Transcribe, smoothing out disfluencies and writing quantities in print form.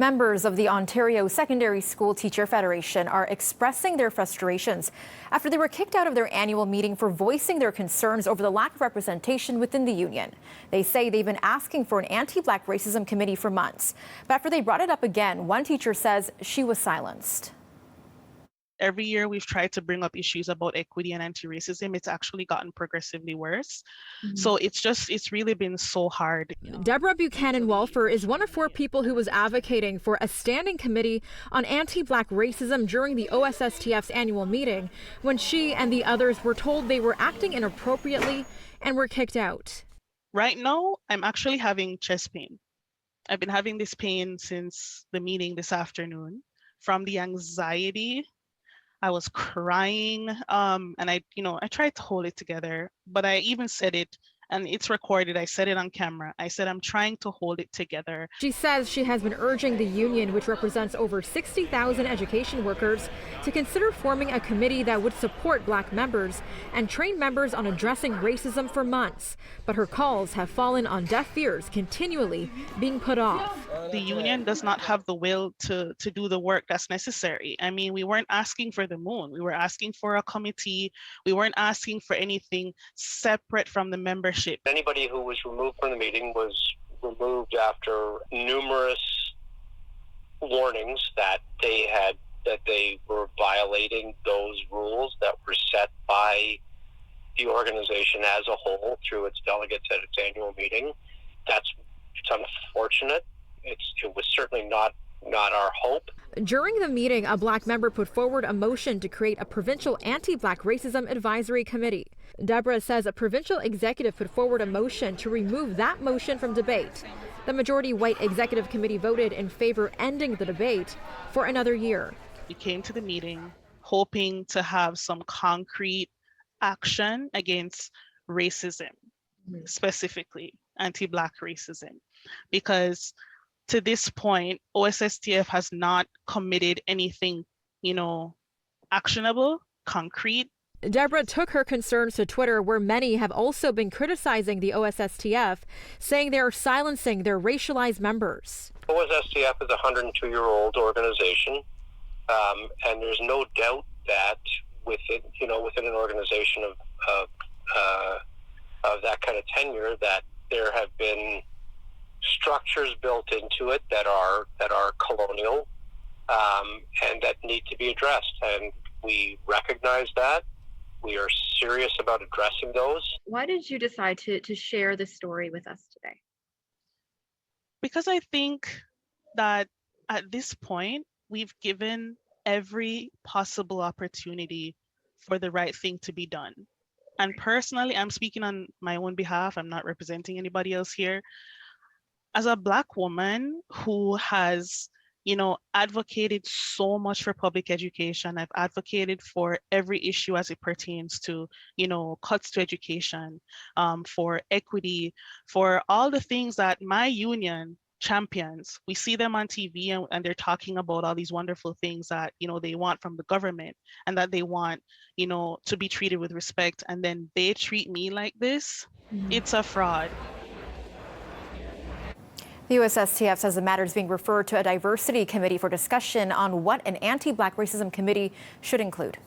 Members of the Ontario Secondary School Teacher Federation are expressing their frustrations after they were kicked out of their annual meeting for voicing their concerns over the lack of representation within the union. They say they've been asking for an anti-Black racism committee for months. But after they brought it up again, one teacher says she was silenced. Every year we've tried to bring up issues about equity and anti-racism. It's actually gotten progressively worse. So it's really been so hard. Deborah Buchanan-Walfer is one of 4 people who was advocating for a standing committee on anti-Black racism during the OSSTF's annual meeting when she and the others were told they were acting inappropriately and were kicked out. Right now, I'm actually having chest pain. I've been having this pain since the meeting this afternoon from the anxiety. I was crying, and I tried to hold it together, but I even said it, and it's recorded. I said it on camera. I said, I'm trying to hold it together. She says she has been urging the union, which represents over 60,000 education workers, to consider forming a committee that would support Black members and train members on addressing racism for months. But her calls have fallen on deaf ears, continually being put off. The union does not have the will to do the work that's necessary. I mean, we weren't asking for the moon. We were asking for a committee. We weren't asking for anything separate from the membership. Anybody who was removed from the meeting was removed after numerous warnings that they were violating those rules that were set by the organization as a whole through its delegates at its annual meeting. It's unfortunate. It was certainly not our hope. During the meeting, a Black member put forward a motion to create a provincial anti-Black racism advisory committee. Deborah says a provincial executive put forward a motion to remove that motion from debate. The majority white executive committee voted in favor ending the debate for another year. We came to the meeting hoping to have some concrete action against racism, specifically anti-Black racism, because to this point, OSSTF has not committed anything, actionable, concrete. Deborah took her concerns to Twitter, where many have also been criticizing the OSSTF, saying they are silencing their racialized members. OSSTF is a 102-year-old organization, and there's no doubt that within an organization of that kind of tenure, that there have been structures built into it that are colonial, and that need to be addressed. And we recognize that. We are serious about addressing those. Why did you decide to share this story with us today? Because I think that at this point, we've given every possible opportunity for the right thing to be done. And personally, I'm speaking on my own behalf. I'm not representing anybody else here. As a Black woman who has, advocated so much for public education, I've advocated for every issue as it pertains to, cuts to education, for equity, for all the things that my union champions. We see them on TV and they're talking about all these wonderful things that, they want from the government and that they want, to be treated with respect. And then they treat me like this. It's a fraud. The USSTF says the matter is being referred to a diversity committee for discussion on what an anti-Black racism committee should include.